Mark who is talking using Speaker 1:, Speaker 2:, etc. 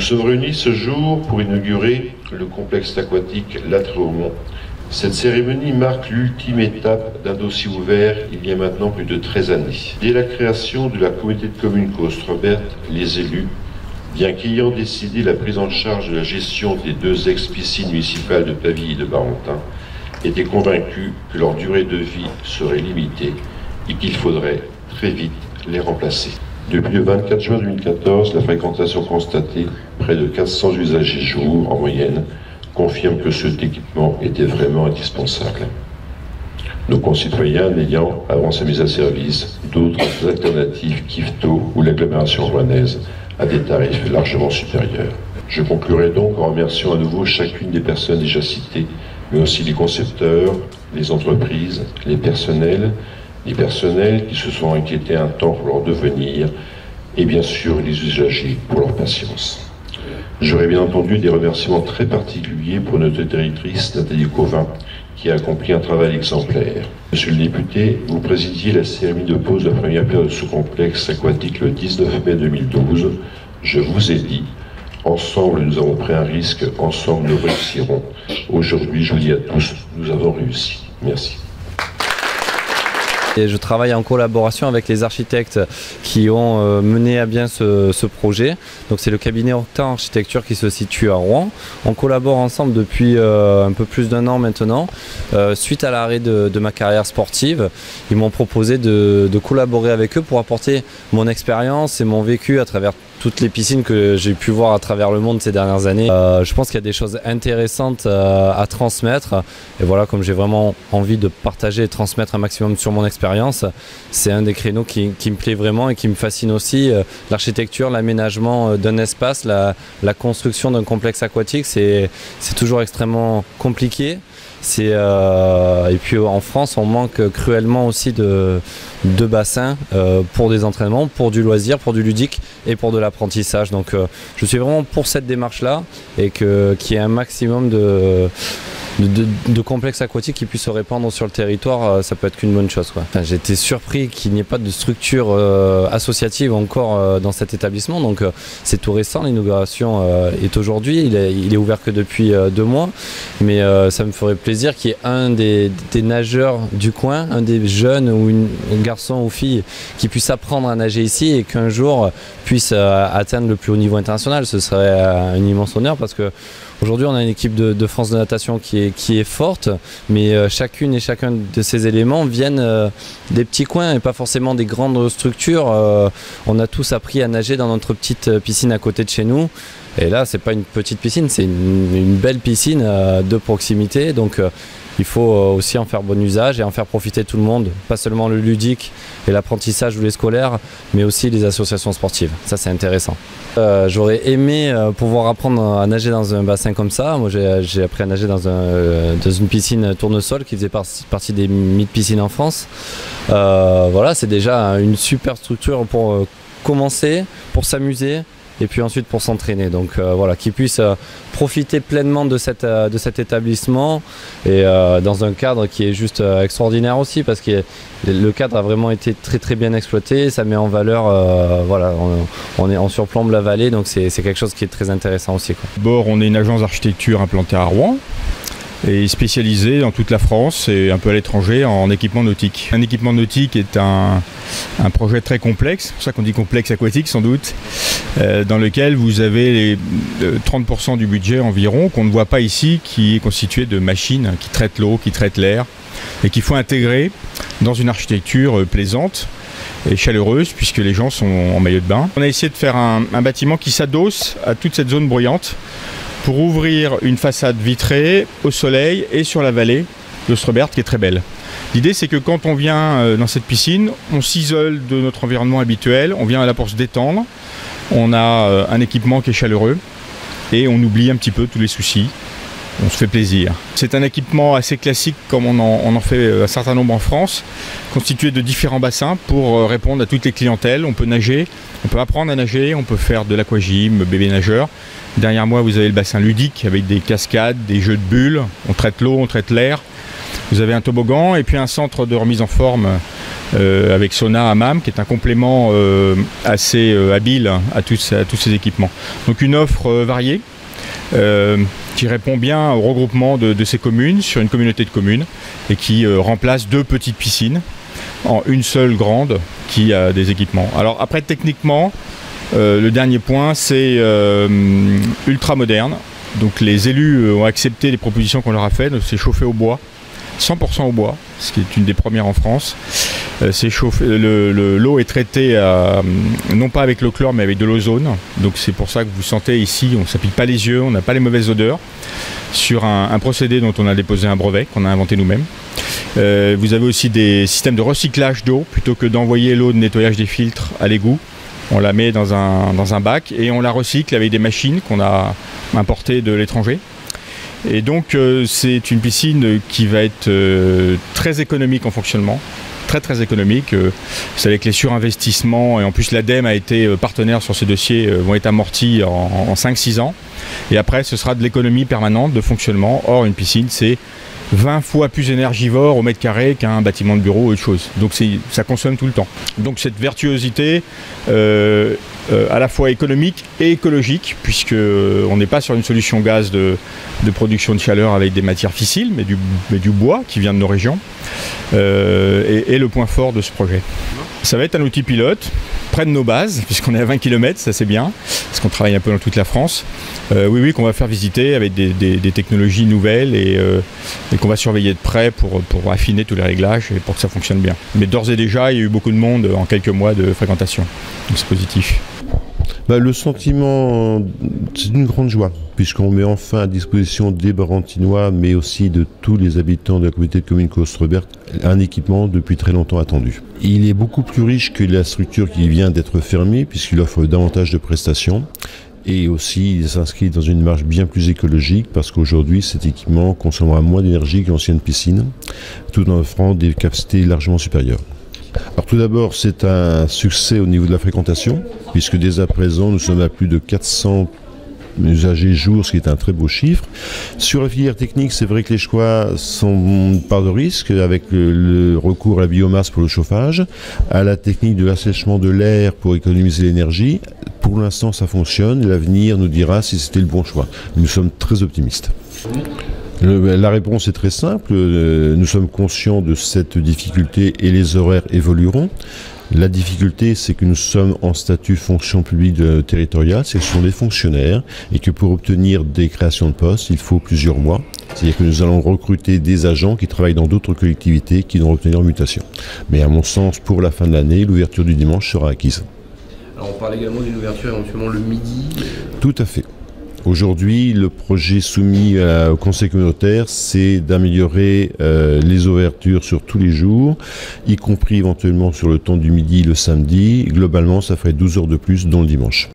Speaker 1: Nous sommes réunis ce jour pour inaugurer le complexe aquatique La Tréaumont. Cette cérémonie marque l'ultime étape d'un dossier ouvert il y a maintenant plus de 13 années. Dès la création de la communauté de communes Causses-Robert, les élus, bien qu'ayant décidé la prise en charge de la gestion des 2 ex-piscines municipales de Pavie et de Barentin, étaient convaincus que leur durée de vie serait limitée et qu'il faudrait très vite les remplacer. Depuis le 24 juin 2014, la fréquentation constatée, près de 400 usagers jour en moyenne, confirme que cet équipement était vraiment indispensable. Nos concitoyens n'ayant, avant sa mise à service, d'autres alternatives qu'Yvetot ou l'agglomération rouennaise à des tarifs largement supérieurs. Je conclurai donc en remerciant à nouveau chacune des personnes déjà citées, mais aussi les concepteurs, les entreprises, les personnels qui se sont inquiétés un temps pour leur devenir, et bien sûr les usagers pour leur patience. J'aurai bien entendu des remerciements très particuliers pour notre directrice Nathalie Covin, qui a accompli un travail exemplaire. Monsieur le député, vous présidiez la cérémonie de pose de la première pierre de ce complexe aquatique le 19 mai 2012. Je vous ai dit, ensemble nous avons pris un risque, ensemble nous réussirons. Aujourd'hui, je vous dis à tous, nous avons réussi. Merci.
Speaker 2: Et je travaille en collaboration avec les architectes qui ont mené à bien ce projet. Donc c'est le cabinet Octan Architecture qui se situe à Rouen. On collabore ensemble depuis un peu plus d'1 an maintenant. Suite à l'arrêt de ma carrière sportive, ils m'ont proposé de collaborer avec eux pour apporter mon expérience et mon vécu à travers toutes les piscines que j'ai pu voir à travers le monde ces dernières années. Je pense qu'il y a des choses intéressantes à transmettre. Et voilà, comme j'ai vraiment envie de partager et transmettre un maximum sur mon expérience, c'est un des créneaux qui me plaît vraiment et qui me fascine aussi. L'architecture, l'aménagement d'un espace, la construction d'un complexe aquatique, c'est toujours extrêmement compliqué. Et puis en France, on manque cruellement aussi de bassins pour des entraînements, pour du loisir, pour du ludique et pour de l'apprentissage. Donc je suis vraiment pour cette démarche-là et qu'il y ait un maximum de complexes aquatiques qui puissent se répandre sur le territoire, ça peut être qu'une bonne chose, quoi. Enfin, j'ai été surpris qu'il n'y ait pas de structure associative encore dans cet établissement, donc c'est tout récent, l'inauguration est aujourd'hui, il est ouvert que depuis 2 mois, mais ça me ferait plaisir qu'il y ait un des nageurs du coin, un des jeunes ou un garçon ou fille qui puisse apprendre à nager ici et qu'un jour puisse atteindre le plus haut niveau international. Ce serait un immense honneur parce que aujourd'hui, on a une équipe de France de natation qui est forte, mais chacune et chacun de ces éléments viennent des petits coins et pas forcément des grandes structures. On a tous appris à nager dans notre petite piscine à côté de chez nous. Et là, c'est pas une petite piscine, c'est une belle piscine de proximité. Donc, il faut aussi en faire bon usage et en faire profiter tout le monde, pas seulement le ludique et l'apprentissage ou les scolaires, mais aussi les associations sportives. Ça, c'est intéressant. J'aurais aimé pouvoir apprendre à nager dans un bassin comme ça. Moi, j'ai appris à nager dans une piscine tournesol qui faisait partie des 1000 piscines en France. Voilà, c'est déjà une super structure pour commencer, pour s'amuser et puis ensuite pour s'entraîner. Donc voilà, qu'ils puissent profiter pleinement de cet établissement et dans un cadre qui est juste extraordinaire aussi parce que le cadre a vraiment été très très bien exploité, ça met en valeur, voilà, on surplombe la vallée, donc c'est quelque chose qui est très intéressant aussi, quoi.
Speaker 3: D'abord, on est une agence d'architecture implantée à Rouen et spécialisée dans toute la France et un peu à l'étranger en équipement nautique. Un équipement nautique est un projet très complexe, c'est pour ça qu'on dit complexe aquatique sans doute, dans lequel vous avez les 30% du budget environ qu'on ne voit pas ici, qui est constitué de machines qui traitent l'eau, qui traitent l'air et qu'il faut intégrer dans une architecture plaisante et chaleureuse puisque les gens sont en maillot de bain. On a essayé de faire un bâtiment qui s'adosse à toute cette zone bruyante pour ouvrir une façade vitrée au soleil et sur la vallée de Strobert qui est très belle. L'idée, c'est que quand on vient dans cette piscine, on s'isole de notre environnement habituel, on vient là pour se détendre, on a un équipement qui est chaleureux et on oublie un petit peu tous les soucis, on se fait plaisir. C'est un équipement assez classique comme on en fait un certain nombre en France, constitué de différents bassins pour répondre à toutes les clientèles. On peut nager, on peut apprendre à nager, on peut faire de l'aquagym, bébé nageur. Derrière moi, vous avez le bassin ludique avec des cascades, des jeux de bulles, on traite l'eau, on traite l'air. Vous avez un toboggan et puis un centre de remise en forme avec sauna hammam, qui est un complément assez habile à tous ces équipements. Donc une offre variée qui répond bien au regroupement de ces communes sur une communauté de communes et qui remplace 2 petites piscines en une seule grande qui a des équipements. Alors après, techniquement, le dernier point, c'est ultra moderne. Donc les élus ont accepté les propositions qu'on leur a faites. C'est chauffé au bois, 100% au bois, ce qui est une des premières en France. L'eau est traitée non pas avec le chlore mais avec de l'ozone. Donc c'est pour ça que vous sentez ici, on ne s'applique pas les yeux, on n'a pas les mauvaises odeurs. Sur un procédé dont on a déposé un brevet, qu'on a inventé nous-mêmes. Vous avez aussi des systèmes de recyclage d'eau. Plutôt que d'envoyer l'eau de nettoyage des filtres à l'égout, on la met dans un bac et on la recycle avec des machines qu'on a importées de l'étranger. Et donc c'est une piscine qui va être très économique en fonctionnement, très économique. C'est avec les surinvestissements et en plus l'ADEME a été partenaire sur ces dossiers, vont être amortis en 5-6 ans. Et après ce sera de l'économie permanente de fonctionnement. Or une piscine c'est 20 fois plus énergivore au mètre carré qu'un bâtiment de bureau ou autre chose. Donc ça consomme tout le temps. Donc cette vertuosité à la fois économique et écologique, puisque on n'est pas sur une solution gaz de production de chaleur avec des matières fissiles, mais du bois qui vient de nos régions, et le point fort de ce projet. Ça va être un outil pilote, près de nos bases, puisqu'on est à 20 km, ça c'est bien, parce qu'on travaille un peu dans toute la France. Oui, qu'on va faire visiter avec des technologies nouvelles et qu'on va surveiller de près pour affiner tous les réglages et pour que ça fonctionne bien. Mais d'ores et déjà, il y a eu beaucoup de monde en quelques mois de fréquentation, donc c'est positif.
Speaker 1: Le sentiment, c'est une grande joie, puisqu'on met enfin à disposition des Barentinois, mais aussi de tous les habitants de la communauté de communes Causses-Treubert, un équipement depuis très longtemps attendu. Il est beaucoup plus riche que la structure qui vient d'être fermée, puisqu'il offre davantage de prestations. Et aussi, il s'inscrit dans une démarche bien plus écologique, parce qu'aujourd'hui, cet équipement consommera moins d'énergie que l'ancienne piscine, tout en offrant des capacités largement supérieures. Alors tout d'abord, c'est un succès au niveau de la fréquentation, puisque dès à présent, nous sommes à plus de 400 usagers jour, ce qui est un très beau chiffre. Sur la filière technique, c'est vrai que les choix sont pas de risque, avec le recours à la biomasse pour le chauffage, à la technique de l'assèchement de l'air pour économiser l'énergie. Pour l'instant, ça fonctionne, et l'avenir nous dira si c'était le bon choix. Nous sommes très optimistes. La réponse est très simple, nous sommes conscients de cette difficulté et les horaires évolueront. La difficulté, c'est que nous sommes en statut fonction publique territoriale, c'est que ce sont des fonctionnaires et que pour obtenir des créations de postes, il faut plusieurs mois. C'est-à-dire que nous allons recruter des agents qui travaillent dans d'autres collectivités qui vont obtenir leur mutation. Mais à mon sens, pour la fin de l'année, l'ouverture du dimanche sera acquise.
Speaker 4: Alors on parle également d'une ouverture éventuellement le midi.
Speaker 1: Tout à fait. Aujourd'hui, le projet soumis au conseil communautaire, c'est d'améliorer les ouvertures sur tous les jours, y compris éventuellement sur le temps du midi, le samedi. Globalement, ça ferait 12 heures de plus, dont le dimanche.